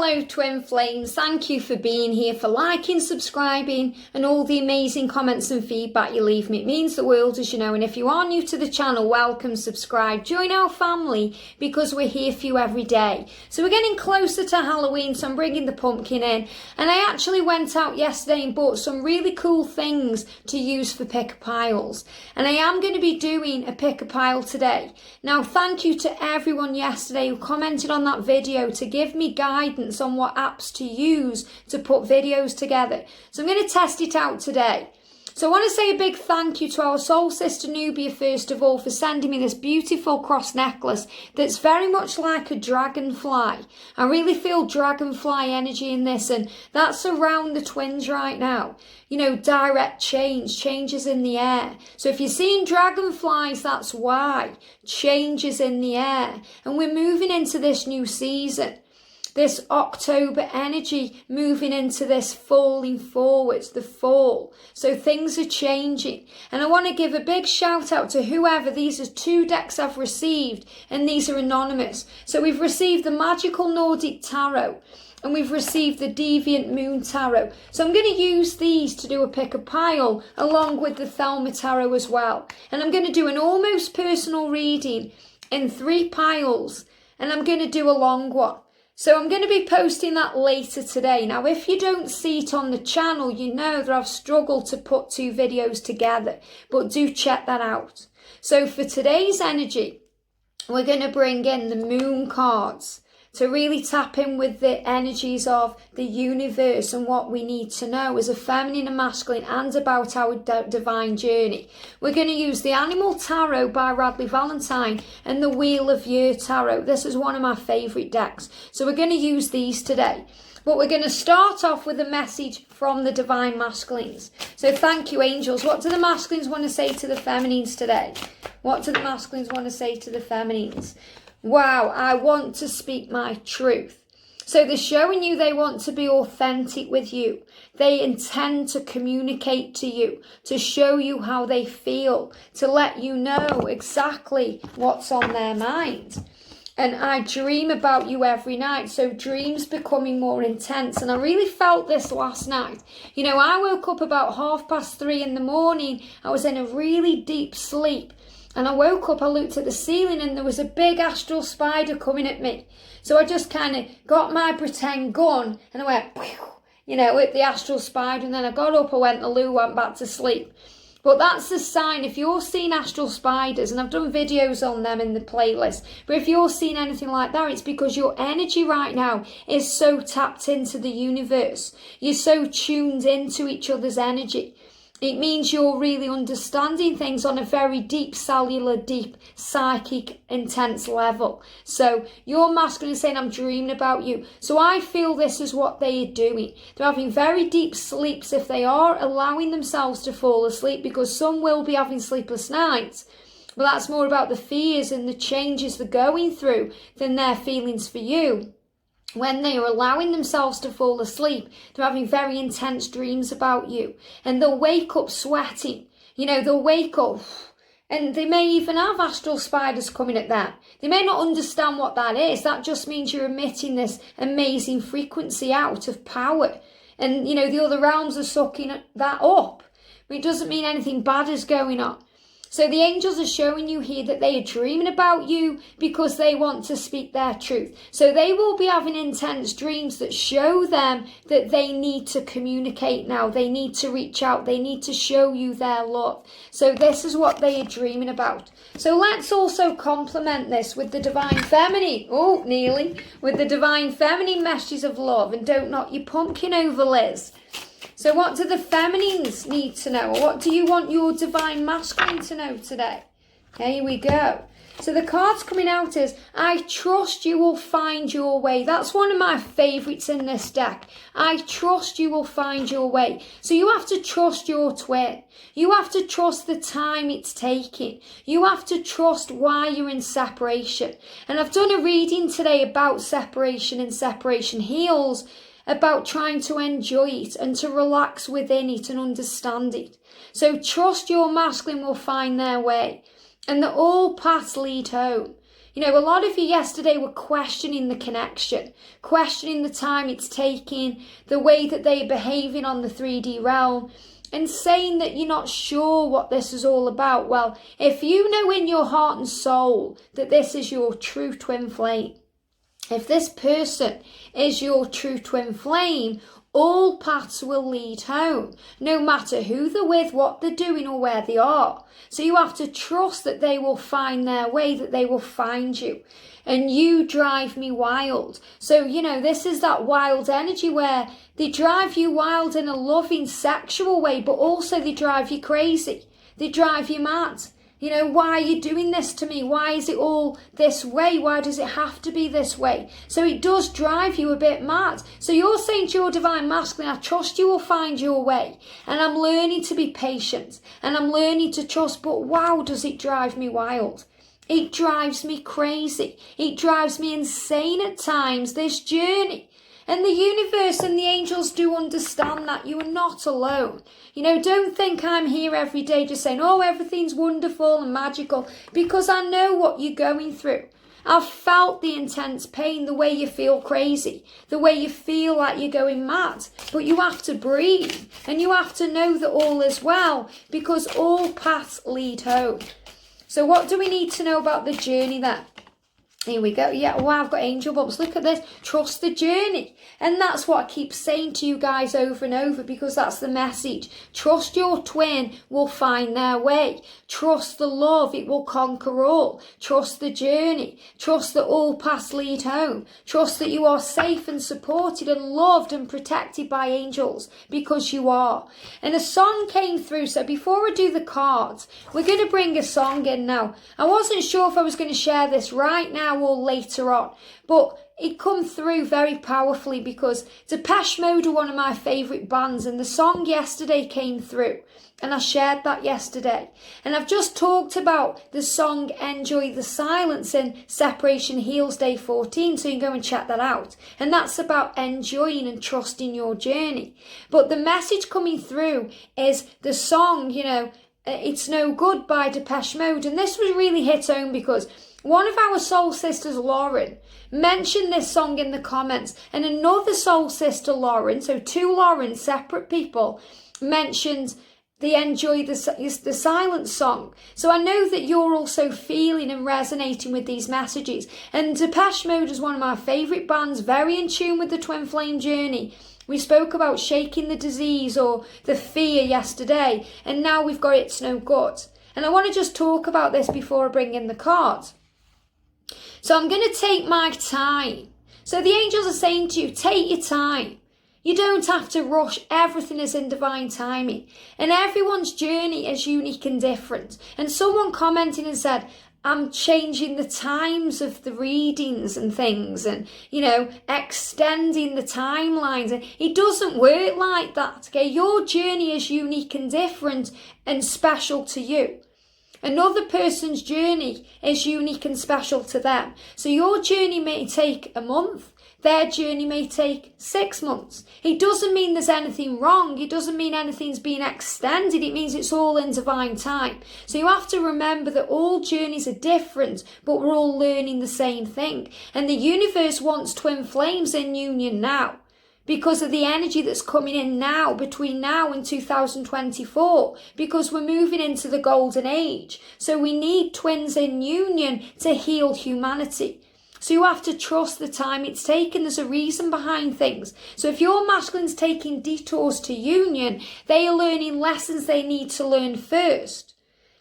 Hello twin flames, thank you for being here, for liking, subscribing and all the amazing comments and feedback you leave me. It means the world, as you know, and if you are new to the channel, welcome, subscribe, join our family because we're here for you every day. So we're getting closer to Halloween, so I'm bringing the pumpkin in, and I actually went out yesterday and bought some really cool things to use for pick-a-piles, and I am going to be doing a pick-a-pile today. Now thank you to everyone yesterday who commented on that video to give me guidance on what apps to use to put videos together. So I'm going to test it out today. So I want to say a big thank you to our soul sister Nubia first of all for sending me this beautiful cross necklace that's very much like a dragonfly. I really feel dragonfly energy in this, and that's around the twins right now. You know, direct changes in the air. So if you're seeing dragonflies, that's why. Changes in the air. And we're moving into this new season. This October energy moving into this falling forwards, the fall. So things are changing. And I want to give a big shout out to whoever. These are 2 decks I've received, and these are anonymous. So we've received the Magical Nordic Tarot, and we've received the Deviant Moon Tarot. So I'm going to use these to do a pick-a-pile along with the Thelma Tarot as well. And I'm going to do an almost personal reading in 3 piles, and I'm going to do a long one. So I'm going to be posting that later today. Now, if you don't see it on the channel, you know that I've struggled to put 2 videos together, but do check that out. So for today's energy, we're going to bring in the moon cards to really tap in with the energies of the universe and what we need to know as a feminine and masculine, and about our divine journey. We're going to use the Animal Tarot by Radley Valentine and the Wheel of Year Tarot. This is one of my favourite decks. So we're going to use these today. But we're going to start off with a message from the divine masculines. So thank you, angels. What do the masculines want to say to the feminines today? What do the masculines want to say to the feminines? Wow, I want to speak my truth. So they're showing you they want to be authentic with you. They intend to communicate to you, to show you how they feel, to let you know exactly what's on their mind. And I dream about you every night. So dreams becoming more intense. And I really felt this last night. You know, I woke up about 3:30 in the morning. I was in a really deep sleep. And I woke up, I looked at the ceiling, and there was a big astral spider coming at me. So I just kind of got my pretend gun and I went, you know, with the astral spider. And then I got up, I went to the loo, went back to sleep. But that's the sign. If you're seeing astral spiders, and I've done videos on them in the playlist, but if you're seeing anything like that, it's because your energy right now is so tapped into the universe. You're so tuned into each other's energy. It means you're really understanding things on a very deep cellular, deep psychic, intense level. So your masculine is saying, I'm dreaming about you. So I feel this is what they are doing. They're having very deep sleeps if they are allowing themselves to fall asleep, because some will be having sleepless nights. But that's more about the fears and the changes they're going through than their feelings for you. When they are allowing themselves to fall asleep, they're having very intense dreams about you. And they'll wake up sweating. You know, they'll wake up and they may even have astral spiders coming at them. They may not understand what that is. That just means you're emitting this amazing frequency out of power. And, you know, the other realms are sucking that up. But it doesn't mean anything bad is going on. So the angels are showing you here that they are dreaming about you because they want to speak their truth. So they will be having intense dreams that show them that they need to communicate now. They need to reach out. They need to show you their love. So this is what they are dreaming about. So let's also complement this with the divine feminine. Oh, nearly. With the divine feminine messages of love. And don't knock your pumpkin over, Liz. So what do the feminines need to know? Or what do you want your divine masculine to know today? Here we go. So the cards coming out is, I trust you will find your way. That's one of my favourites in this deck. I trust you will find your way. So you have to trust your twin. You have to trust the time it's taking. You have to trust why you're in separation. And I've done a reading today about separation and separation heals, about trying to enjoy it and to relax within it and understand it. So trust your masculine will find their way, and that all paths lead home. You know, a lot of you yesterday were questioning the connection, questioning the time it's taking, the way that they're behaving on the 3D realm, and saying that you're not sure what this is all about. Well, if you know in your heart and soul that this is your true twin flame, if this person is your true twin flame, all paths will lead home, no matter who they're with, what they're doing, or where they are. So you have to trust that they will find their way, that they will find you. And you drive me wild. So, you know, this is that wild energy where they drive you wild in a loving, sexual way, but also they drive you crazy. They drive you mad. You know, why are you doing this to me? Why is it all this way? Why does it have to be this way? So it does drive you a bit mad. So you're saying to your divine masculine, I trust you will find your way. And I'm learning to be patient. And I'm learning to trust. But wow, does it drive me wild. It drives me crazy. It drives me insane at times, this journey. And the universe and the angels do understand that you are not alone. You know, don't think I'm here every day just saying, oh, everything's wonderful and magical, because I know what you're going through. I've felt the intense pain, the way you feel crazy, the way you feel like you're going mad. But you have to breathe and you have to know that all is well, because all paths lead home. So what do we need to know about the journey then? Here we go. Yeah, wow, I've got angel bumps. Look at this. Trust the journey. And that's what I keep saying to you guys over and over, because that's the message. Trust your twin will find their way. Trust the love. It will conquer all. Trust the journey. Trust that all paths lead home. Trust that you are safe and supported and loved and protected by angels, because you are. And a song came through. So before I do the cards, we're going to bring a song in now. I wasn't sure if I was going to share this right now or later on, but it come through very powerfully, because Depeche Mode are one of my favourite bands, and the song yesterday came through and I shared that yesterday. And I've just talked about the song Enjoy the Silence in Separation Heals Day 14, so you can go and check that out. And that's about enjoying and trusting your journey. But the message coming through is the song, you know, It's No Good by Depeche Mode. And this was really hit home because one of our soul sisters, Lauren, mentioned this song in the comments, and another soul sister, Lauren, so two Laurens, separate people, mentioned the Enjoy the Silence song. So I know that you're also feeling and resonating with these messages. And Depeche Mode is one of my favourite bands, very in tune with the twin flame journey. We spoke about shaking the disease or the fear yesterday, and now we've got It's No Good. And I want to just talk about this before I bring in the cards. So I'm going to take my time. So the angels are saying to you, take your time. You don't have to rush. Everything is in divine timing. And everyone's journey is unique and different. And someone commented and said, I'm changing the times of the readings and things, and, you know, extending the timelines. And it doesn't work like that, okay? Your journey is unique and different and special to you. Another person's journey is unique and special to them. So your journey may take a month. Their journey may take 6 months. It doesn't mean there's anything wrong. It doesn't mean anything's being extended. It means it's all in divine time. So you have to remember that all journeys are different, but we're all learning the same thing. And the universe wants twin flames in union now, because of the energy that's coming in now, between now and 2024, because we're moving into the golden age. So we need twins in union to heal humanity. So you have to trust the time it's taken. There's a reason behind things. So if your masculine's taking detours to union, they are learning lessons they need to learn first.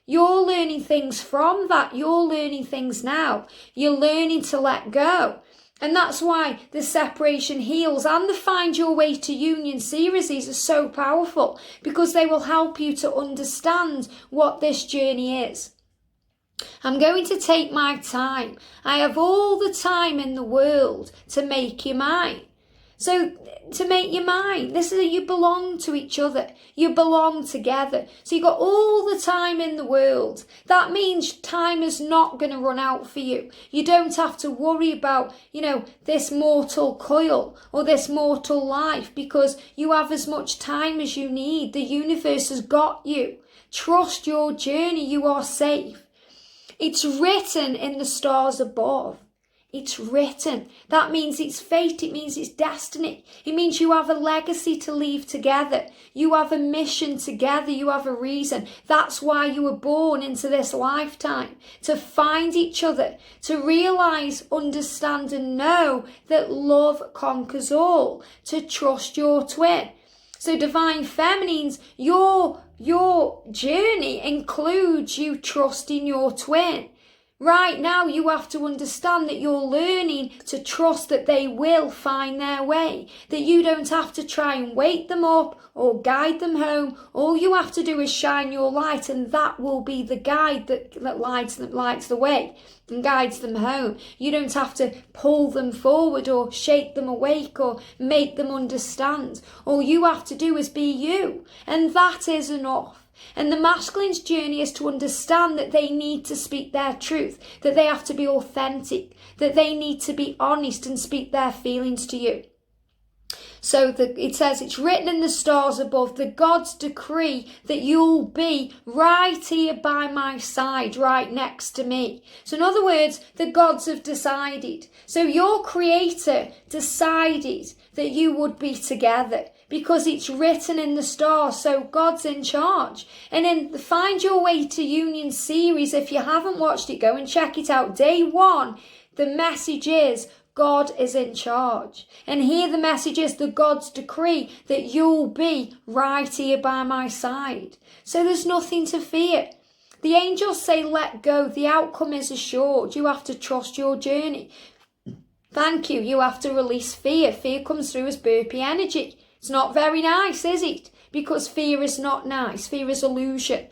You're learning things from that. You're learning things now. You're learning to let go. And that's why the Separation Heals and the Find Your Way to Union series are so powerful, because they will help you to understand what this journey is. I'm going to take my time. I have all the time in the world to make you mine. So to make you mine, this is you belong to each other. You belong together. So you've got all the time in the world. That means time is not going to run out for you. You don't have to worry about, this mortal coil or this mortal life, because you have as much time as you need. The universe has got you. Trust your journey. You are safe. It's written in the stars above. It's written. That means it's fate. It means it's destiny. It means you have a legacy to leave together. You have a mission together. You have a reason. That's why you were born into this lifetime. To find each other. To realise, understand and know that love conquers all. To trust your twin. So Divine Feminines, your journey includes you trusting your twin. Right now, you have to understand that you're learning to trust that they will find their way, that you don't have to try and wake them up or guide them home. All you have to do is shine your light, and that will be the guide that lights the way and guides them home. You don't have to pull them forward or shake them awake or make them understand. All you have to do is be you, and that is enough. And the masculine's journey is to understand that they need to speak their truth, that they have to be authentic, that they need to be honest and speak their feelings to you. So it says it's written in the stars above, the gods decree that you'll be right here by my side, right next to me. So in other words, the gods have decided. So your creator decided that you would be together because it's written in the stars. So God's in charge. And in the Find Your Way to Union series, if you haven't watched it, go and check it out. Day 1, the message is God is in charge. And here the message is the gods decree that you'll be right here by my side. So there's nothing to fear. The angels say let go. The outcome is assured. You have to trust your journey. Thank you. You have to release fear. Fear comes through as burpee energy. It's not very nice, is it? Because fear is not nice. Fear is illusion.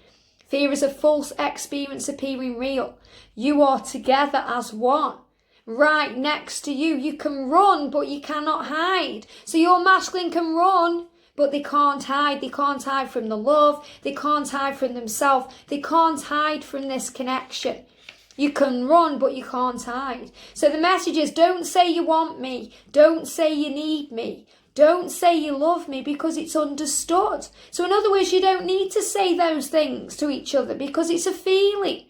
Fear is a false experience appearing real. You are together as one. Right next to you. You can run, but you cannot hide. So your masculine can run, but they can't hide. They can't hide from the love. They can't hide from themselves. They can't hide from this connection. You can run, but you can't hide. So the message is, don't say you want me. Don't say you need me. Don't say you love me, because it's understood. So in other words, you don't need to say those things to each other because it's a feeling.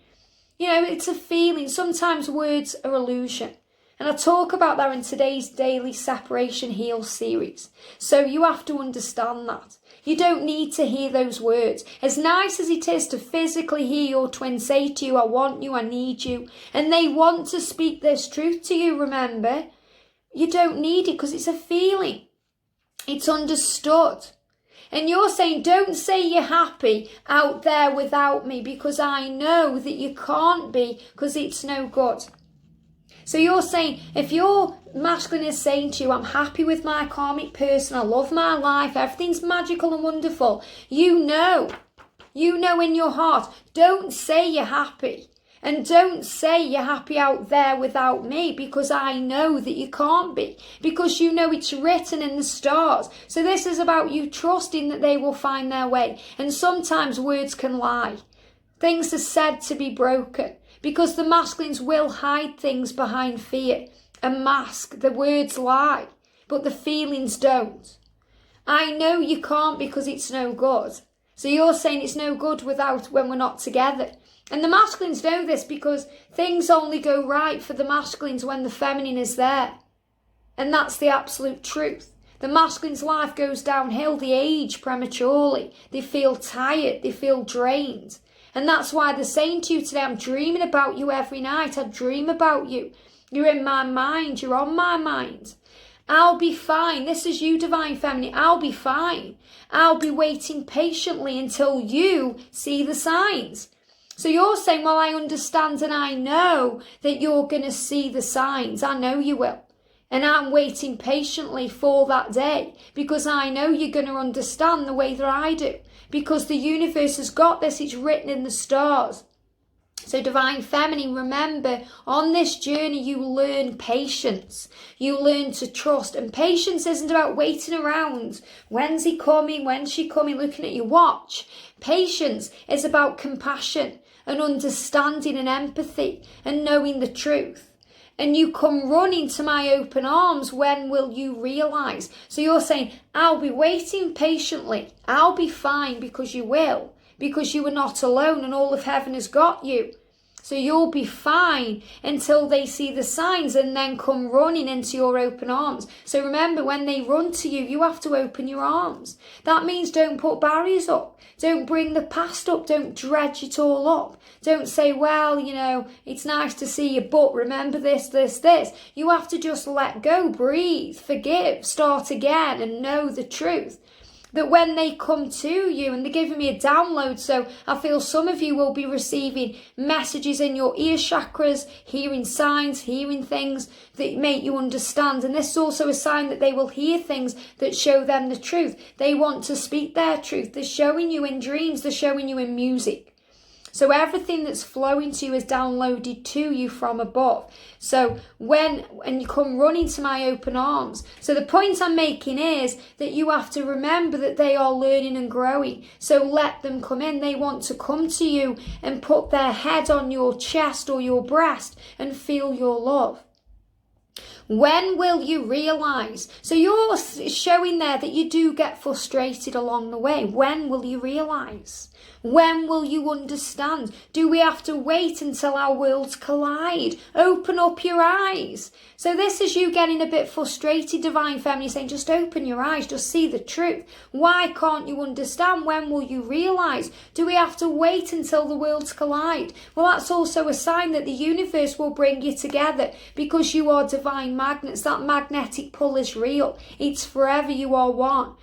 You know, it's a feeling. Sometimes words are illusion. And I talk about that in today's Daily Separation Heal series. So you have to understand that. You don't need to hear those words. As nice as it is to physically hear your twin say to you, I want you, I need you, and they want to speak this truth to you, remember, you don't need it because it's a feeling. It's understood. And you're saying, don't say you're happy out there without me because I know that you can't be because it's no good. So you're saying, if your masculine is saying to you, I'm happy with my karmic person, I love my life, everything's magical and wonderful, you know in your heart, don't say you're happy. And don't say you're happy out there without me because I know that you can't be. Because you know it's written in the stars. So this is about you trusting that they will find their way. And sometimes words can lie. Things are said to be broken. Because the masculines will hide things behind fear. A mask. The words lie. But the feelings don't. I know you can't because it's no good. So you're saying it's no good when we're not together. And the masculines know this because things only go right for the masculines when the feminine is there. And that's the absolute truth. The masculine's life goes downhill. They age prematurely. They feel tired. They feel drained. And that's why they're saying to you today, I'm dreaming about you every night. I dream about you. You're in my mind. You're on my mind. I'll be fine. This is you, Divine Feminine. I'll be fine. I'll be waiting patiently until you see the signs. So you're saying, well, I understand and I know that you're going to see the signs. I know you will. And I'm waiting patiently for that day because I know you're going to understand the way that I do. Because the universe has got this. It's written in the stars. So Divine Feminine, remember, on this journey you learn patience. You learn to trust. And patience isn't about waiting around. When's he coming? When's she coming? Looking at your watch. Patience is about compassion and understanding and empathy and knowing the truth. And you come running to my open arms. When will you realise? So you're saying, I'll be waiting patiently. I'll be fine because you will. Because you are not alone and all of heaven has got you. So you'll be fine until they see the signs and then come running into your open arms. So remember, when they run to you, you have to open your arms. That means don't put barriers up. Don't bring the past up. Don't dredge it all up. Don't say, well, it's nice to see you, but remember this, this, this. You have to just let go, breathe, forgive, start again, and know the truth. That when they come to you, and they're giving me a download, so I feel some of you will be receiving messages in your ear chakras, hearing signs, hearing things that make you understand. And this is also a sign that they will hear things that show them the truth. They want to speak their truth. They're showing you in dreams, they're showing you in music. So everything that's flowing to you is downloaded to you from above. So when you come running to my open arms. So the point I'm making is that you have to remember that they are learning and growing. So let them come in. They want to come to you and put their head on your chest or your breast and feel your love. When will you realise? So you're showing there that you do get frustrated along the way. When will you realise? When will you understand? Do we have to wait until our worlds collide? Open up your eyes. So this is you getting a bit frustrated, Divine Feminine, saying just open your eyes, just see the truth. Why can't you understand? When will you realise? Do we have to wait until the worlds collide? Well, that's also a sign that the universe will bring you together because you are divine magnets. That magnetic pull is real. It's forever. You are one.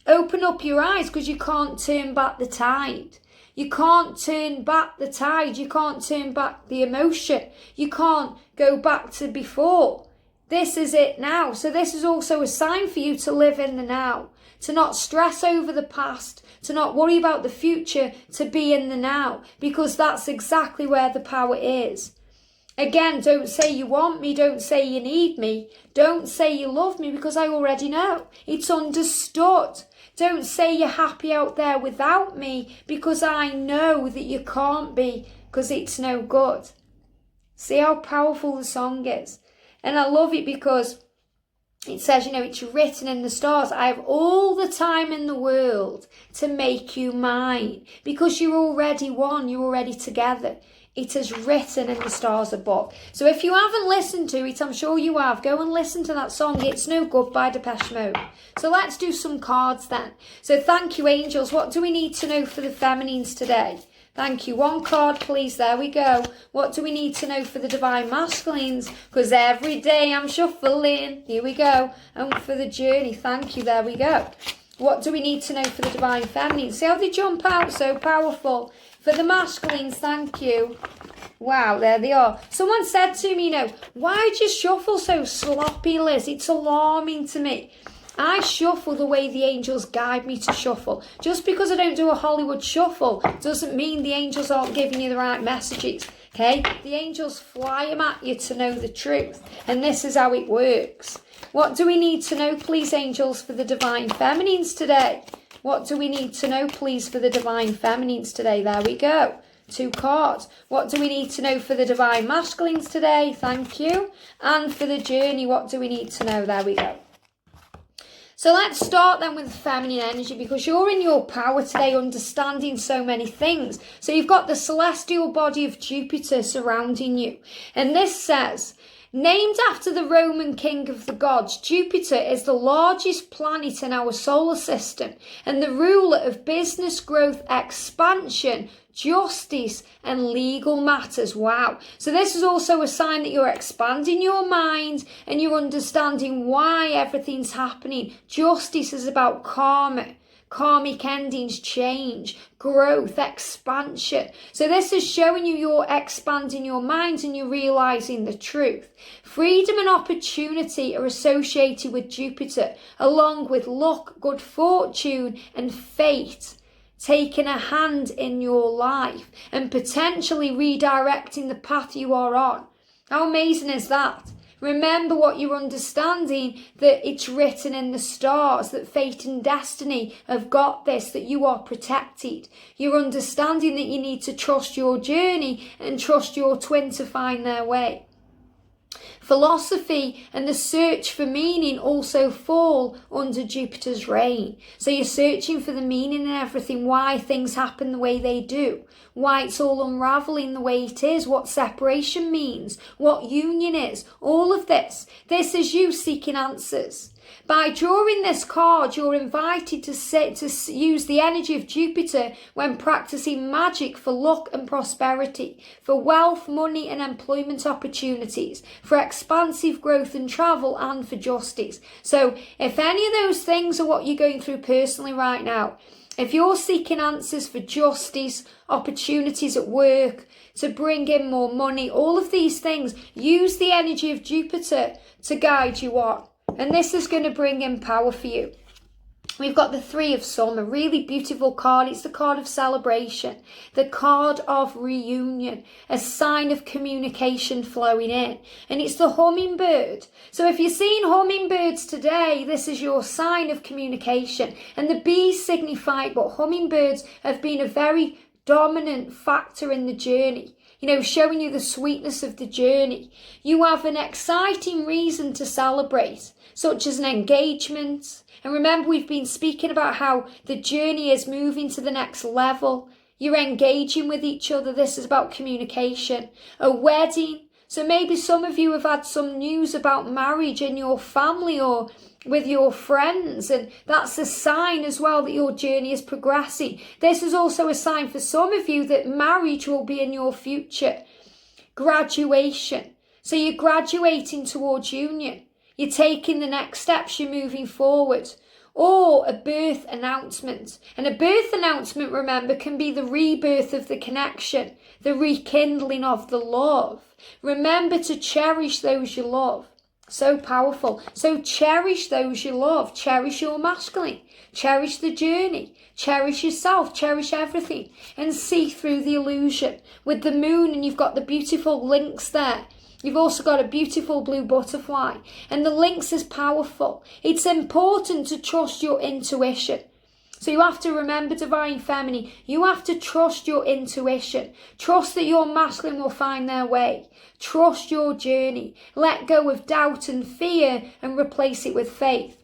Open up your eyes because you can't turn back the tide. You can't turn back the tide. You can't turn back the emotion. You can't go back to before. This is it now. So this is also a sign for you to live in the now, to not stress over the past, to not worry about the future, to be in the now, because that's exactly where the power is. Again, don't say you want me, don't say you need me, don't say you love me, because I already know. It's understood. Don't say you're happy out there without me, because I know that you can't be, because it's no good. See how powerful the song is. And I love it because it says, it's written in the stars, I have all the time in the world to make you mine, because you're already one, you're already together. It is written in the stars above. So if you haven't listened to it, I'm sure you have, go and listen to that song, It's No Good by Depeche Mode. So let's do some cards then. So thank you, angels. What do we need to know for the feminines today? Thank you. One card, please. There we go. What do we need to know for the divine masculines? Because every day I'm shuffling. Here we go. And for the journey, thank you. There we go. What do we need to know for the divine feminines? See how they jump out? So powerful. For the masculines, thank you. Wow, there they are. Someone said to me, why do you shuffle so sloppy, Liz? It's alarming to me. I shuffle the way the angels guide me to shuffle. Just because I don't do a Hollywood shuffle doesn't mean the angels aren't giving you the right messages. Okay? The angels fly them at you to know the truth. And this is how it works. What do we need to know, please, angels, for the divine feminines today? What do we need to know, please, for the divine feminines today? There we go. 2 cards. What do we need to know for the divine masculines today? Thank you. And for the journey, what do we need to know? There we go. So let's start then with feminine energy, because you're in your power today, understanding so many things. So you've got the celestial body of Jupiter surrounding you. And this says, named after the Roman king of the gods, Jupiter is the largest planet in our solar system and the ruler of business growth, expansion, justice and legal matters. Wow. So this is also a sign that you're expanding your mind and you're understanding why everything's happening. Justice is about karma. Karmic endings, change, growth, expansion. So this is showing you're expanding your minds and you're realizing the truth. Freedom and opportunity are associated with Jupiter, along with luck, good fortune, and fate. Taking a hand in your life and potentially redirecting the path you are on. How amazing is that? Remember what you're understanding, that it's written in the stars, that fate and destiny have got this, that you are protected. You're understanding that you need to trust your journey and trust your twin to find their way. Philosophy and the search for meaning also fall under Jupiter's reign. So you're searching for the meaning in everything, why things happen the way they do, why it's all unraveling the way it is, what separation means, what union is, all of this. This is you seeking answers. By drawing this card, you're invited to use the energy of Jupiter when practicing magic for luck and prosperity, for wealth, money and employment opportunities, for expansive growth and travel, and for justice. So if any of those things are what you're going through personally right now, if you're seeking answers for justice, opportunities at work, to bring in more money, all of these things, use the energy of Jupiter to guide you on. And this is going to bring in power for you. We've got the Three of Swords, a really beautiful card. It's the card of celebration, the card of reunion, a sign of communication flowing in. And it's the hummingbird. So if you're seeing hummingbirds today, this is your sign of communication. And the bees signify it, but hummingbirds have been a very dominant factor in the journey. Showing you the sweetness of the journey. You have an exciting reason to celebrate, such as an engagement. And remember, we've been speaking about how the journey is moving to the next level. You're engaging with each other. This is about communication. A wedding. So maybe some of you have had some news about marriage in your family or with your friends, and that's a sign as well that your journey is progressing. This is also a sign for some of you that marriage will be in your future. Graduation. So you're graduating towards union. You're taking the next steps, you're moving forward. Or a birth announcement. And a birth announcement, remember, can be the rebirth of the connection, the rekindling of the love. Remember to cherish those you love. So powerful. So cherish those you love. Cherish your masculine. Cherish the journey. Cherish yourself. Cherish everything. And see through the illusion. With the moon, and you've got the beautiful lynx there. You've also got a beautiful blue butterfly. And the lynx is powerful. It's important to trust your intuition. So you have to remember, Divine Feminine, you have to trust your intuition. Trust that your masculine will find their way. Trust your journey. Let go of doubt and fear and replace it with faith.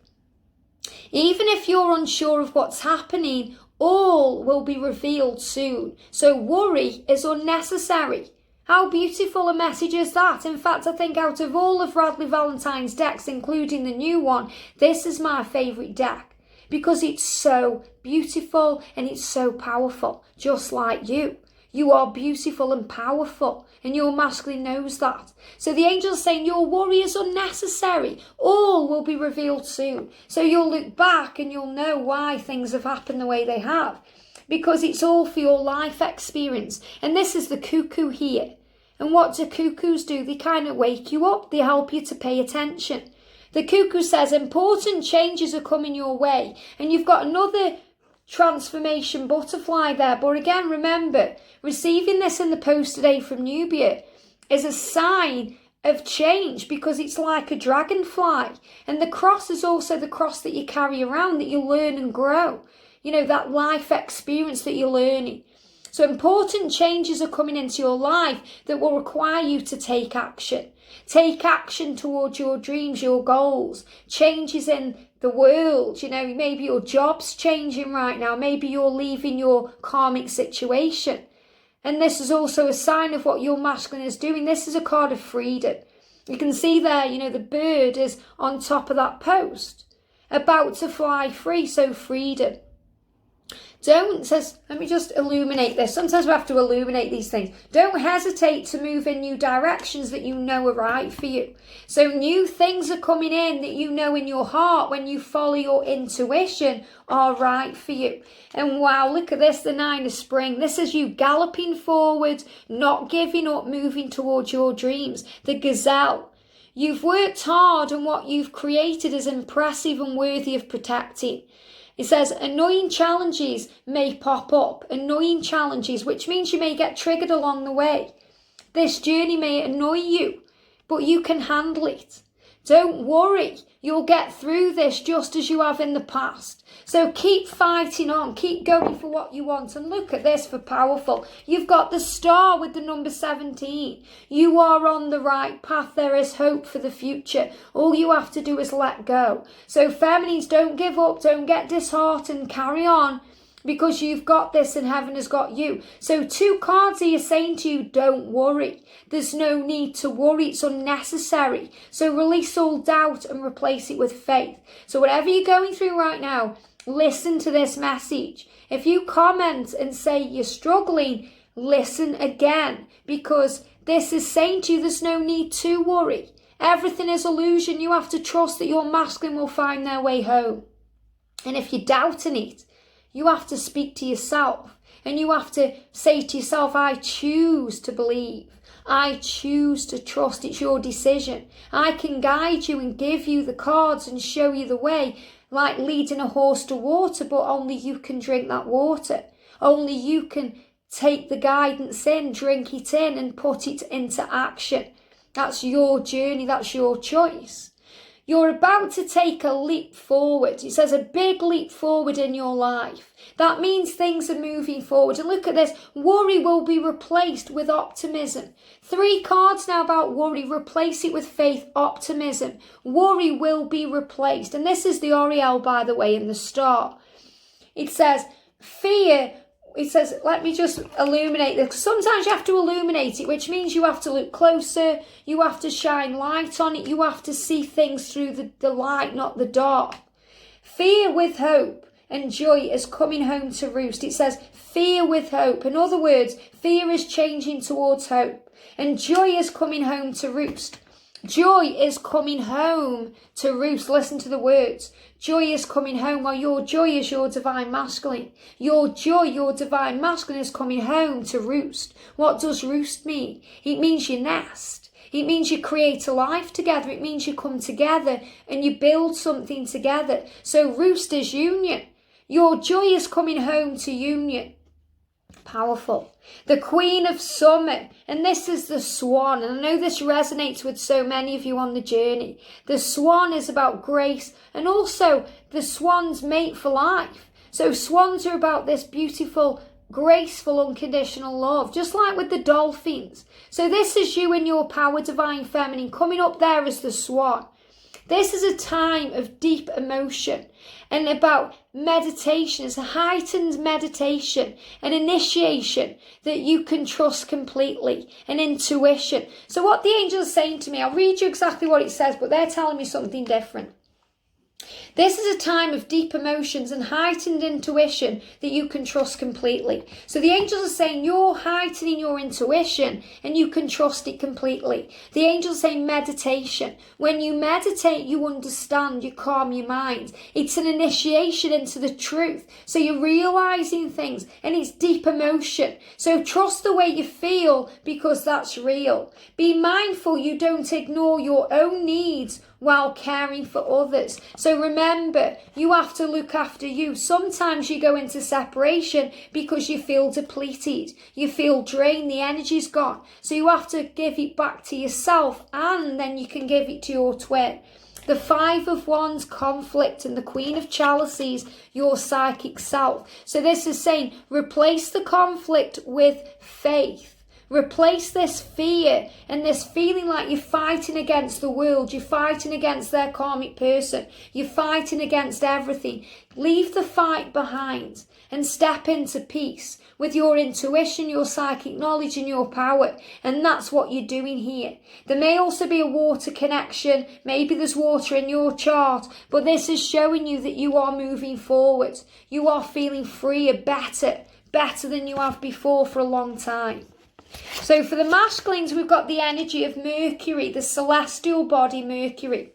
Even if you're unsure of what's happening, all will be revealed soon. So worry is unnecessary. How beautiful a message is that? In fact, I think out of all of Radley Valentine's decks, including the new one, this is my favourite deck. Because it's so beautiful and it's so powerful, just like you. You are beautiful and powerful, and your masculine knows that. So the angel's saying your worry is unnecessary. All will be revealed soon. So you'll look back and you'll know why things have happened the way they have. Because it's all for your life experience. And this is the cuckoo here. And what do cuckoos do? They kind of wake you up. They help you to pay attention. The cuckoo says important changes are coming your way. And you've got another transformation butterfly there. But again, remember, receiving this in the post today from Nubia is a sign of change because it's like a dragonfly. And the cross is also the cross that you carry around, that you learn and grow. You know, that life experience that you're learning. So important changes are coming into your life that will require you to take action. Take action towards your dreams, your goals, changes in the world. You know, maybe your job's changing right now. Maybe you're leaving your karmic situation. And this is also a sign of what your masculine is doing. This is a card of freedom. You can see there, you know, the bird is on top of that post, about to fly free, so freedom. Let me just illuminate this. Sometimes we have to illuminate these things. Don't hesitate to move in new directions that you know are right for you. So new things are coming in that you know in your heart when you follow your intuition are right for you. And wow, look at this, the Nine of Spring. This is you galloping forward, not giving up, moving towards your dreams. The Gazelle. You've worked hard and what you've created is impressive and worthy of protecting. It says annoying challenges may pop up, annoying challenges, which means you may get triggered along the way. This journey may annoy you, but you can handle it. Don't worry, you'll get through this just as you have in the past. So keep fighting on, keep going for what you want. And look at this for powerful. You've got the star with the number 17. You are on the right path. There is hope for the future. All you have to do is let go. So feminines, don't give up, don't get disheartened, carry on. Because you've got this and heaven has got you. So 2 cards here saying to you, don't worry. There's no need to worry. It's unnecessary. So release all doubt and replace it with faith. So whatever you're going through right now, listen to this message. If you comment and say you're struggling, listen again. Because this is saying to you, there's no need to worry. Everything is illusion. You have to trust that your masculine will find their way home. And if you're doubting it, you have to speak to yourself and you have to say to yourself, I choose to believe. I choose to trust. It's your decision. I can guide you and give you the cards and show you the way, like leading a horse to water, but only you can drink that water. Only you can take the guidance in, drink it in and put it into action. That's your journey. That's your choice. You're about to take a leap forward. It says a big leap forward in your life. That means things are moving forward. And look at this. Worry will be replaced with optimism. 3 cards now about worry. Replace it with faith, optimism. Worry will be replaced. And this is the Oriel, by the way, in the star. It says fear. It says, let me just illuminate this. Sometimes you have to illuminate it, which means you have to look closer. You have to shine light on it. You have to see things through the light, not the dark. Fear with hope and joy is coming home to roost. It says fear with hope. In other words, fear is changing towards hope. And joy is coming home to roost. Joy is coming home to roost. Listen to the words. Joy is coming home. Well, your joy is your divine masculine. Your joy, your divine masculine is coming home to roost. What does roost mean? It means you nest. It means you create a life together. It means you come together and you build something together. So roost is union. Your joy is coming home to union. Powerful. The Queen of Summer, and this is the Swan, and I know this resonates with so many of you on the journey. The Swan is about grace, and also the Swan's mate for life. So swans are about this beautiful, graceful, unconditional love, just like with the dolphins. So this is you in your power, divine feminine, coming up there as the Swan. This is a time of deep emotion and about meditation. It's a heightened meditation, an initiation that you can trust completely, an intuition. So what the angels are saying to me, I'll read you exactly what it says, but they're telling me something different. This is a time of deep emotions and heightened intuition that you can trust completely. So the angels are saying you're heightening your intuition and you can trust it completely. The angels say meditation. When you meditate, you understand, you calm your mind. It's an initiation into the truth. So you're realizing things and it's deep emotion. So trust the way you feel because that's real. Be mindful you don't ignore your own needs while caring for others. So remember, you have to look after you. Sometimes you go into separation because you feel depleted. You feel drained, the energy's gone. So you have to give it back to yourself and then you can give it to your twin. The 5 of Wands, conflict, and the Queen of Chalices, your psychic self. So this is saying, replace the conflict with faith. Replace this fear and this feeling like you're fighting against the world. You're fighting against their karmic person. You're fighting against everything. Leave the fight behind and step into peace with your intuition, your psychic knowledge and your power. And that's what you're doing here. There may also be a water connection. Maybe there's water in your chart. But this is showing you that you are moving forward. You are feeling freer, better than you have before for a long time. So for the masculines, we've got the energy of Mercury, the celestial body Mercury.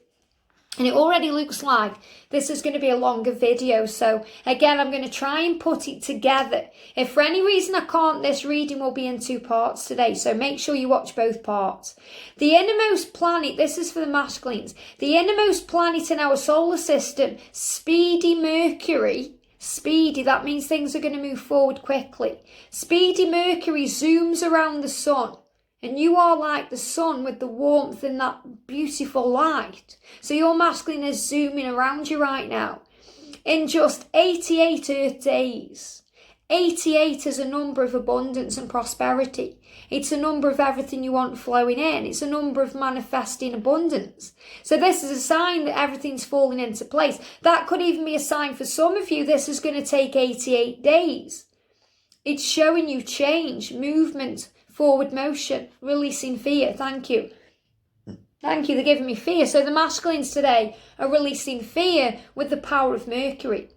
And it already looks like this is going to be a longer video. So again, I'm going to try and put it together. If for any reason I can't, this reading will be in 2 parts today. So make sure you watch both parts. The innermost planet, this is for the masculines. The innermost planet in our solar system, speedy Mercury. Speedy, that means things are going to move forward quickly. Speedy Mercury zooms around the sun And you are like the sun with the warmth and that beautiful light. So your masculine is zooming around you right now. In just 88 Earth days. 88 is a number of abundance and prosperity. It's a number of everything you want flowing in. It's a number of manifesting abundance. So this is a sign that everything's falling into place. That could even be a sign for some of you. This is going to take 88 days. It's showing you change, movement, forward motion, releasing fear. Thank you. Thank you. They're giving me fear. So the masculines today are releasing fear with the power of Mercury.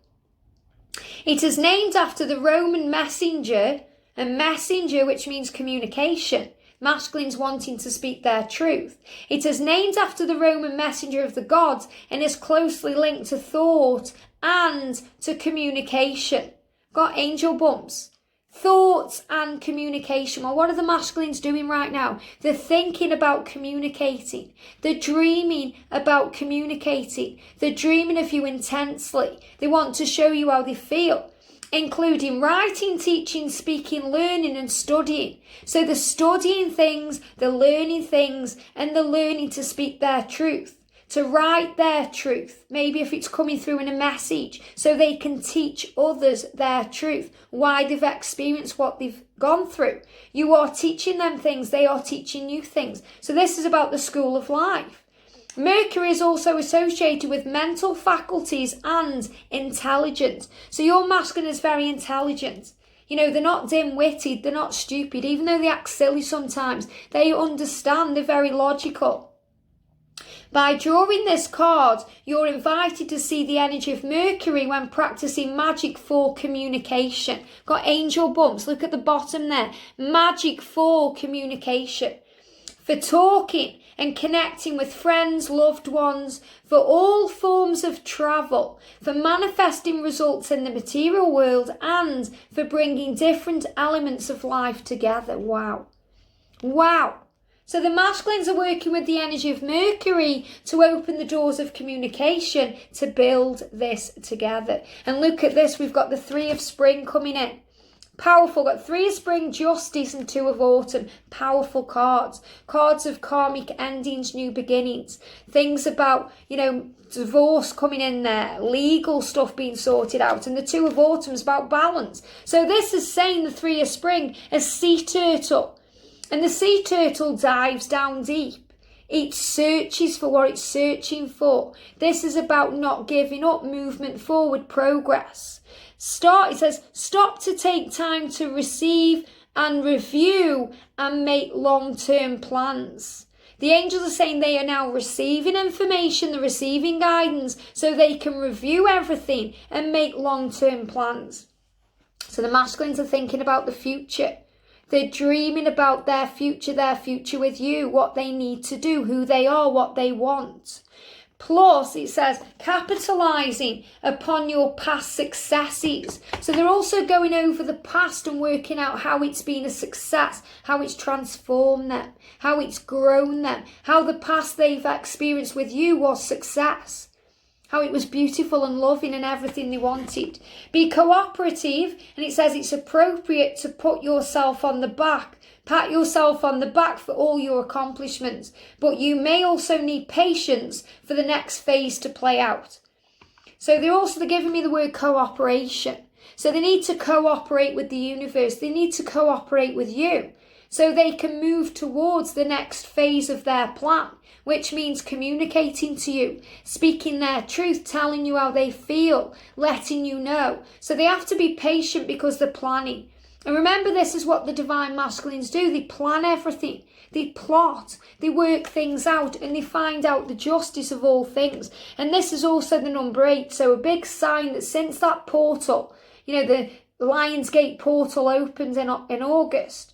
It is named after the Roman messenger, a messenger which means communication. Masculines wanting to speak their truth. It is named after the Roman messenger of the gods and is closely linked to thought and to communication. Got angel bumps. Thoughts and communication. Well, what are the masculines doing right now? They're thinking about communicating. They're dreaming about communicating. They're dreaming of you intensely. They want to show you how they feel, including writing, teaching, speaking, learning and studying. So they're studying things, they're learning things, and they're learning to speak their truth. To write their truth, maybe if it's coming through in a message, so they can teach others their truth, why they've experienced what they've gone through. You are teaching them things, they are teaching you things. So this is about the school of life. Mercury is also associated with mental faculties and intelligence. So your masculine is very intelligent. You know, they're not dim-witted, they're not stupid. Even though they act silly sometimes, they understand, they're very logical. By drawing this card, you're invited to see the energy of Mercury when practicing magic for communication. Got angel bumps, look at the bottom there. Magic for communication. For talking and connecting with friends, loved ones, for all forms of travel, for manifesting results in the material world, and for bringing different elements of life together. Wow. Wow. So the masculines are working with the energy of Mercury to open the doors of communication to build this together. And look at this, we've got the 3 of Spring coming in. Powerful, got 3 of Spring, Justice and 2 of Autumn. Powerful cards. Cards of karmic endings, new beginnings. Things about, you know, divorce coming in there. Legal stuff being sorted out. And the 2 of Autumn is about balance. So this is saying the 3 of Spring, a sea turtle. And the sea turtle dives down deep. It searches for what it's searching for. This is about not giving up, movement forward, progress. It says, stop to take time to receive and review and make long-term plans. The angels are saying they are now receiving information, they're receiving guidance, so they can review everything and make long-term plans. So the masculines are thinking about the future. They're dreaming about their future with you, what they need to do, who they are, what they want. Plus, it says, capitalising upon your past successes. So they're also going over the past and working out how it's been a success, how it's transformed them, how it's grown them, how the past they've experienced with you was success. How it was beautiful and loving and everything they wanted. Be cooperative, and it says it's appropriate to pat yourself on the back for all your accomplishments. But you may also need patience for the next phase to play out. So they're giving me the word cooperation. So they need to cooperate with the universe. They need to cooperate with you. So they can move towards the next phase of their plan, which means communicating to you, speaking their truth, telling you how they feel, letting you know. So they have to be patient because they're planning. And remember, this is what the divine masculines do. They plan everything. They plot. They work things out and they find out the justice of all things. And this is also the number 8. So a big sign that since that portal, you know, the Lionsgate portal opened in August,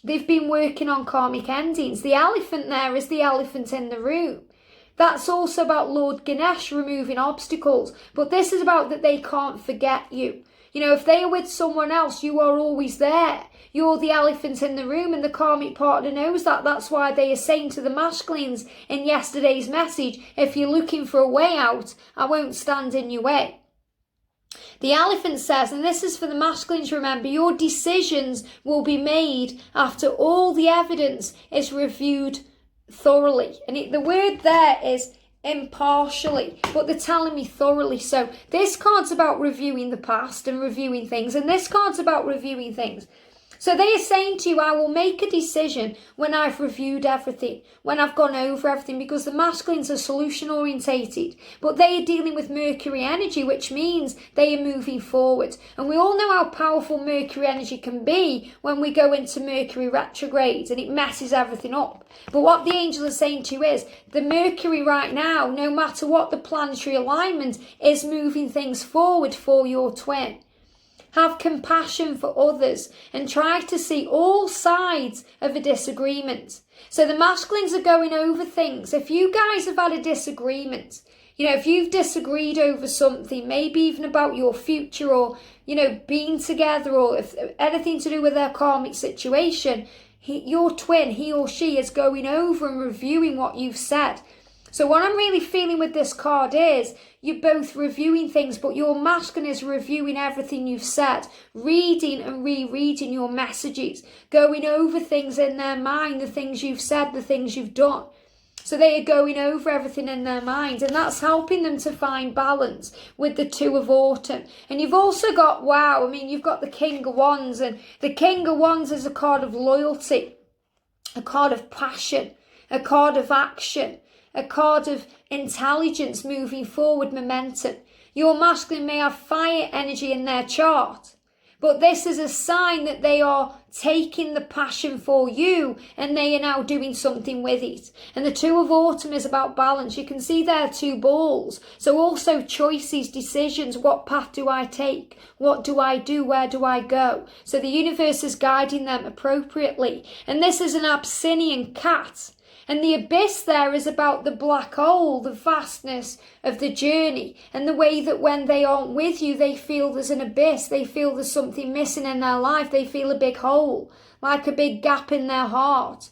they've been working on karmic endings. The elephant there is the elephant in the room. That's also about Lord Ganesh removing obstacles. But this is about that they can't forget you. You know, if they are with someone else, you are always there. You're the elephant in the room, and the karmic partner knows that. That's why they are saying to the masculines in yesterday's message, if you're looking for a way out, I won't stand in your way. The elephant says, and this is for the masculines, remember, your decisions will be made after all the evidence is reviewed thoroughly. And the word there is impartially, but they're telling me thoroughly. So this card's about reviewing the past and reviewing things, and this card's about reviewing things. So they are saying to you, I will make a decision when I've reviewed everything, when I've gone over everything, because the masculines are solution orientated, but they are dealing with Mercury energy, which means they are moving forward. And we all know how powerful Mercury energy can be when we go into Mercury retrograde, and it messes everything up. But what the angels are saying to you is, the Mercury right now, no matter what the planetary alignment, is moving things forward for your twin. Have compassion for others and try to see all sides of a disagreement. So the masculines are going over things. If you guys have had a disagreement, if you've disagreed over something, maybe even about your future or, being together, or if anything to do with their karmic situation, your twin, he or she, is going over and reviewing what you've said. So what I'm really feeling with this card is you're both reviewing things, but your masculine is reviewing everything you've said, reading and rereading your messages, going over things in their mind, the things you've said, the things you've done. So they are going over everything in their mind, and that's helping them to find balance with the Two of Autumn. And you've also got, you've got the King of Wands, and the King of Wands is a card of loyalty, a card of passion, a card of action, a card of intelligence, moving forward, momentum. Your masculine may have fire energy in their chart, but this is a sign that they are taking the passion for you and they are now doing something with it. And the Two of Autumn is about balance. You can see there are two balls. So also choices, decisions. What path do I take? What do I do? Where do I go? So the universe is guiding them appropriately. And this is an Abyssinian cat. And the abyss there is about the black hole, the vastness of the journey, and the way that when they aren't with you, they feel there's an abyss, they feel there's something missing in their life, they feel a big hole, like a big gap in their heart.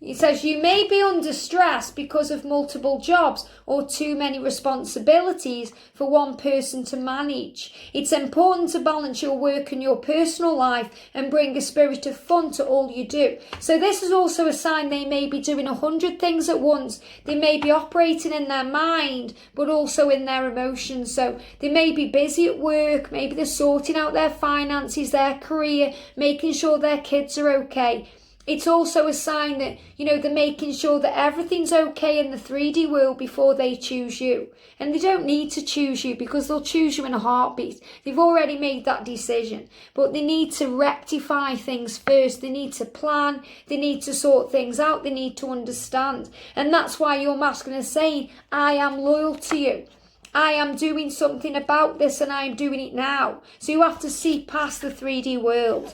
He says, you may be under stress because of multiple jobs or too many responsibilities for one person to manage. It's important to balance your work and your personal life and bring a spirit of fun to all you do. So this is also a sign they may be doing 100 things at once. They may be operating in their mind, but also in their emotions. So they may be busy at work, maybe they're sorting out their finances, their career, making sure their kids are okay. It's also a sign that, they're making sure that everything's okay in the 3D world before they choose you. And they don't need to choose you because they'll choose you in a heartbeat. They've already made that decision. But they need to rectify things first. They need to plan. They need to sort things out. They need to understand. And that's why your masculine is saying, I am loyal to you. I am doing something about this and I am doing it now. So you have to see past the 3D world.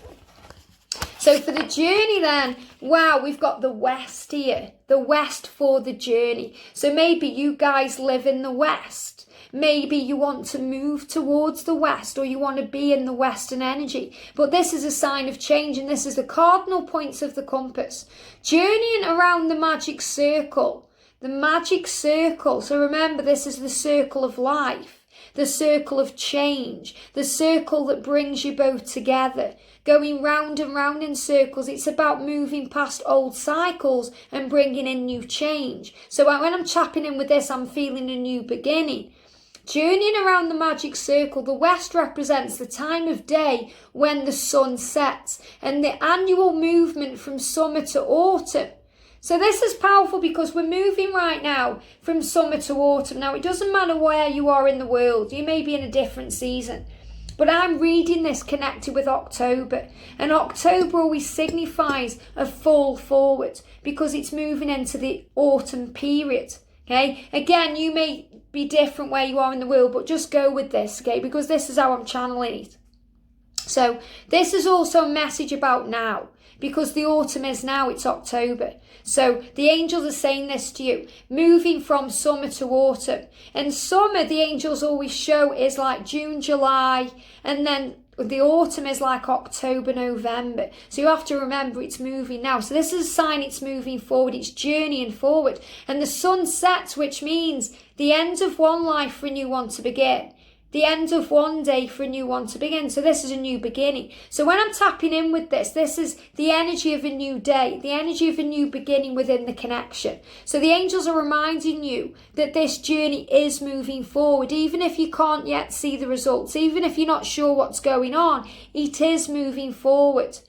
So for the journey then, we've got the West here. The West for the journey. So maybe you guys live in the West. Maybe you want to move towards the West, or you want to be in the Western energy. But this is a sign of change, and this is the cardinal points of the compass. Journeying around the magic circle. The magic circle. So remember, this is the circle of life. The circle of change. The circle that brings you both together. Going round and round in circles. It's about moving past old cycles and bringing in new change. So when I'm tapping in with this, I'm feeling a new beginning. Journeying around the magic circle, the West represents the time of day when the sun sets and the annual movement from summer to autumn. So this is powerful because we're moving right now from summer to autumn. Now, it doesn't matter where you are in the world. You may be in a different season. But I'm reading this connected with October. And October always signifies a fall forward because it's moving into the autumn period. Okay? Again, you may be different where you are in the world, but just go with this, okay? Because this is how I'm channeling it. So this is also a message about now. Because the autumn is now, it's October. So the angels are saying this to you, moving from summer to autumn. And summer, the angels always show, is like June, July, and then the autumn is like October, November. So you have to remember it's moving now. So this is a sign it's moving forward, it's journeying forward. And the sun sets, which means the end of one life for a new one to begin. The end of one day for a new one to begin. So this is a new beginning. So when I'm tapping in with this is the energy of a new day, the energy of a new beginning within the connection. So the angels are reminding you that this journey is moving forward, even if you can't yet see the results, even if you're not sure what's going on, it is moving forward.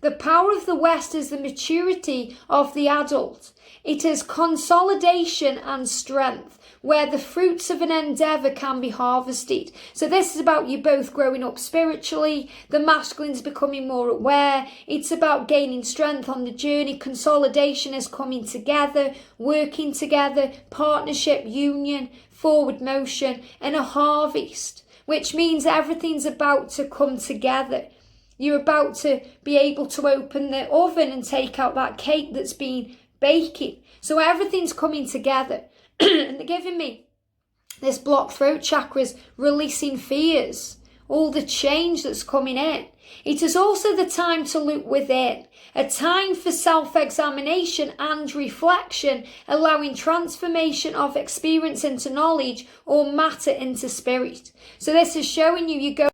The power of the West is the maturity of the adult. It is consolidation and strength, where the fruits of an endeavour can be harvested. So this is about you both growing up spiritually, the masculine's becoming more aware, it's about gaining strength on the journey, consolidation is coming together, working together, partnership, union, forward motion, and a harvest, which means everything's about to come together. You're about to be able to open the oven and take out that cake that's been baking. So everything's coming together. And they're giving me this blocked throat chakra is releasing fears, all the change that's coming in. It is also the time to look within, a time for self-examination and reflection, allowing transformation of experience into knowledge or matter into spirit. So this is showing you go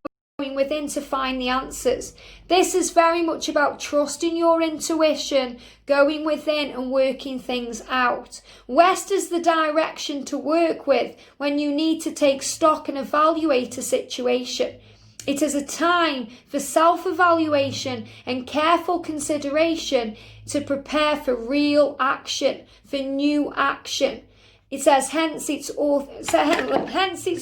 within to find the answers. This is very much about trusting your intuition, going within and working things out. West is the direction to work with when you need to take stock and evaluate a situation. It is a time for self-evaluation and careful consideration to prepare for real action, for new action. It says, hence its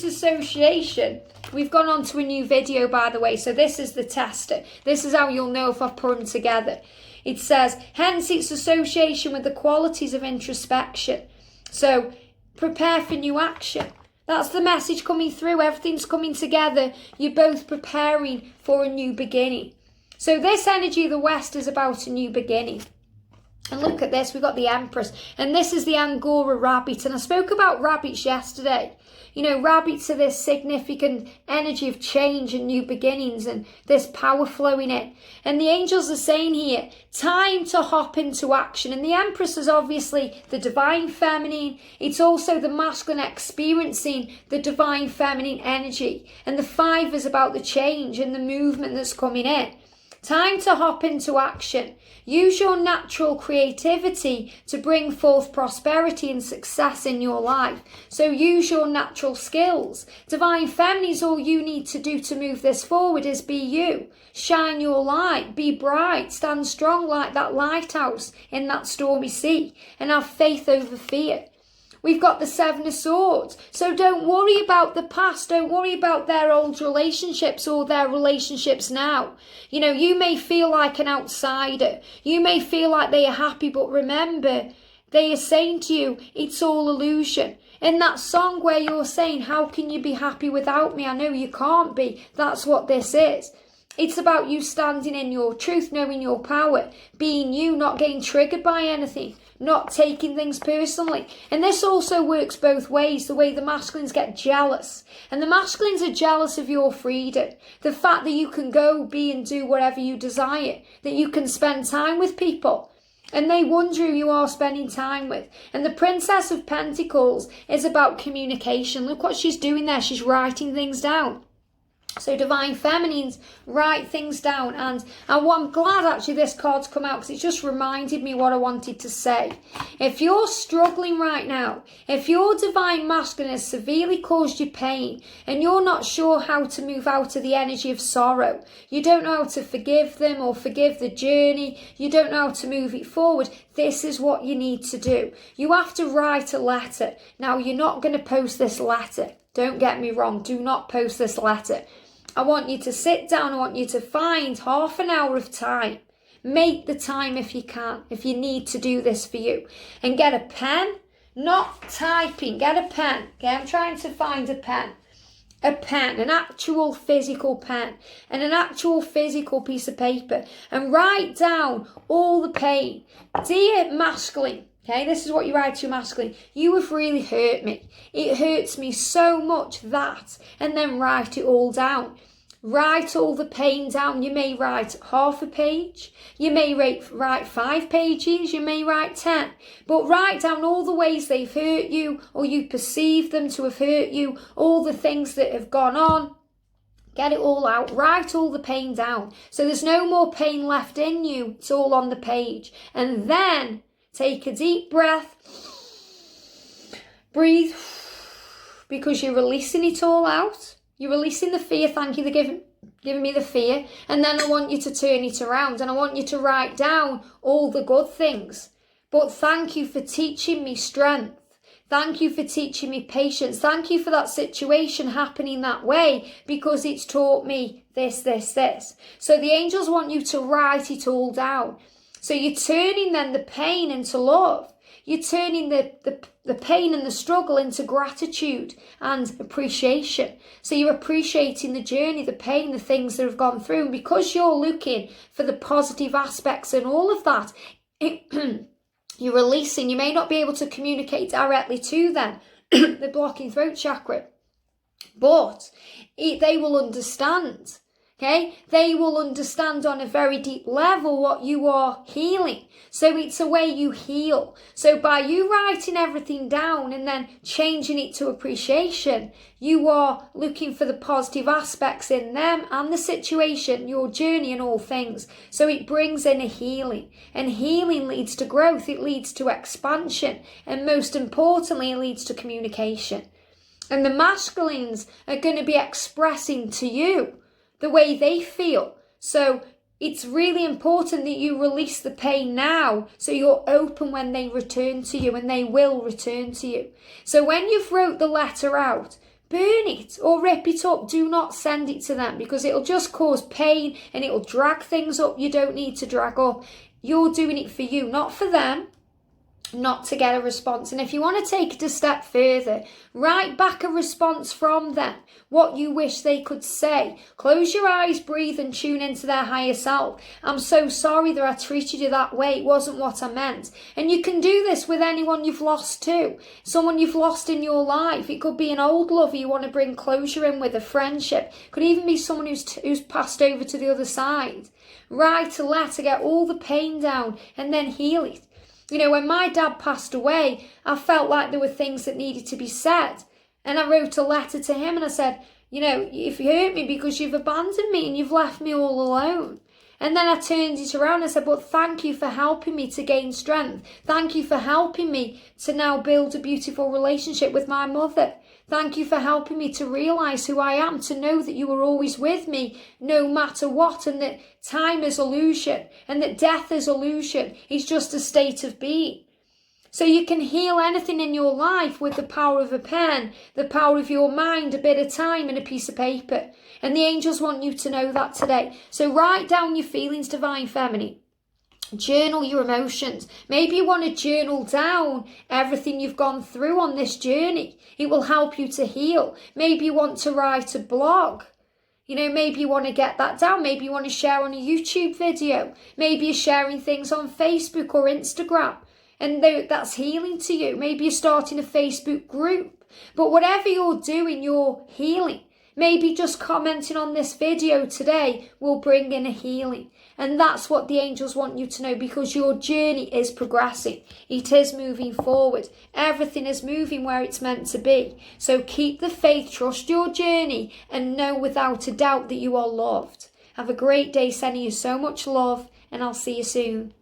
association. We've gone on to a new video, by the way, so this is the tester. This is how you'll know if I've put them together. It says, hence its association with the qualities of introspection. So, prepare for new action. That's the message coming through. Everything's coming together. You're both preparing for a new beginning. So this energy of the West is about a new beginning. And look at this, we've got the Empress, and this is the Angora rabbit. And I spoke about rabbits yesterday. You know, rabbits are this significant energy of change and new beginnings and this power flowing in. And the angels are saying here, time to hop into action. And the Empress is obviously the divine feminine. It's also the masculine experiencing the divine feminine energy. And the 5 is about the change and the movement that's coming in. Time to hop into action. Use your natural creativity to bring forth prosperity and success in your life. So use your natural skills. Divine Feminine is all you need to do to move this forward is be you. Shine your light. Be bright. Stand strong like that lighthouse in that stormy sea. And have faith over fear. We've got the 7 of Swords. So don't worry about the past. Don't worry about their old relationships or their relationships now. You know, you may feel like an outsider. You may feel like they are happy, but remember, they are saying to you, it's all illusion. In that song where you're saying, how can you be happy without me? I know you can't be. That's what this is. It's about you standing in your truth, knowing your power, being you, not getting triggered by anything, not taking things personally. And this also works both ways, the way the masculines get jealous. And the masculines are jealous of your freedom. The fact that you can go, be and do whatever you desire, that you can spend time with people. And they wonder who you are spending time with. And the Princess of Pentacles is about communication. Look what she's doing there. She's writing things down. So Divine Feminines write things down, and I'm glad actually this card's come out because it just reminded me what I wanted to say. If you're struggling right now, if your Divine Masculine has severely caused you pain and you're not sure how to move out of the energy of sorrow, you don't know how to forgive them or forgive the journey, you don't know how to move it forward, this is what you need to do. You have to write a letter. Now, you're not going to post this letter. Don't get me wrong, do not post this letter. I want you to sit down, I want you to find half an hour of time. Make the time if you can, if you need to do this for you. And get a pen, not typing, get a pen. Okay, I'm trying to find a pen. A pen, an actual physical pen, and an actual physical piece of paper. And write down all the pain. Dear masculine, okay, this is what you write to your masculine. You have really hurt me. It hurts me so much that, and then write it all down. Write all the pain down. You may write half a page. You may write 5 pages. You may write 10. But write down all the ways they've hurt you, or you perceive them to have hurt you, all the things that have gone on. Get it all out. Write all the pain down. So there's no more pain left in you. It's all on the page. And then take a deep breath. Breathe. Because you're releasing it all out. You're releasing the fear. Thank you for giving me the fear. And then I want you to turn it around. And I want you to write down all the good things. But thank you for teaching me strength. Thank you for teaching me patience. Thank you for that situation happening that way, because it's taught me this, this, this. So the angels want you to write it all down. So you're turning then the pain into love. You're turning the pain and the struggle into gratitude and appreciation. So you're appreciating the journey, the pain, the things that have gone through. And because you're looking for the positive aspects and all of that, you're releasing. You may not be able to communicate directly to them, the blocking throat chakra, but they will understand. Okay, they will understand on a very deep level what you are healing. So it's a way you heal. So by you writing everything down and then changing it to appreciation, you are looking for the positive aspects in them and the situation, your journey and all things. So it brings in a healing. And healing leads to growth. It leads to expansion. And most importantly, it leads to communication. And the masculines are going to be expressing to you the way they feel. So it's really important that you release the pain now, so you're open when they return to you, and they will return to you. So when you've wrote the letter out, burn it or rip it up. Do not send it to them, because it'll just cause pain and it'll drag things up you don't need to drag up. You're doing it for you, not for them, not to get a response. And if you want to take it a step further, write back a response from them, what you wish they could say. Close your eyes, breathe, and tune into their higher self. I'm so sorry that I treated you that way. It wasn't what I meant. And you can do this with anyone you've lost too. Someone you've lost in your life. It could be an old lover you want to bring closure in with, a friendship. It could even be someone who's passed over to the other side. Write a letter, get all the pain down, and then heal it. You know, when my dad passed away, I felt like there were things that needed to be said. And I wrote a letter to him and I said, you know, you've hurt me because you've abandoned me and you've left me all alone. And then I turned it around and said, but thank you for helping me to gain strength. Thank you for helping me to now build a beautiful relationship with my mother. Thank you for helping me to realise who I am, to know that you are always with me no matter what, and that time is illusion and that death is illusion. It's just a state of being. So you can heal anything in your life with the power of a pen, the power of your mind, a bit of time and a piece of paper. And the angels want you to know that today. So write down your feelings, Divine Feminine. Journal your emotions. Maybe you want to journal down everything you've gone through on this journey. It will help you to heal. Maybe you want to write a blog. You know, maybe you want to get that down. Maybe you want to share on a YouTube video. Maybe you're sharing things on Facebook or Instagram, and that's healing to you. Maybe you're starting a Facebook group. But whatever you're doing, you're healing. Maybe just commenting on this video today will bring in a healing. And that's what the angels want you to know, because your journey is progressing. It is moving forward. Everything is moving where it's meant to be. So keep the faith, trust your journey, and know without a doubt that you are loved. Have a great day, sending you so much love, and I'll see you soon.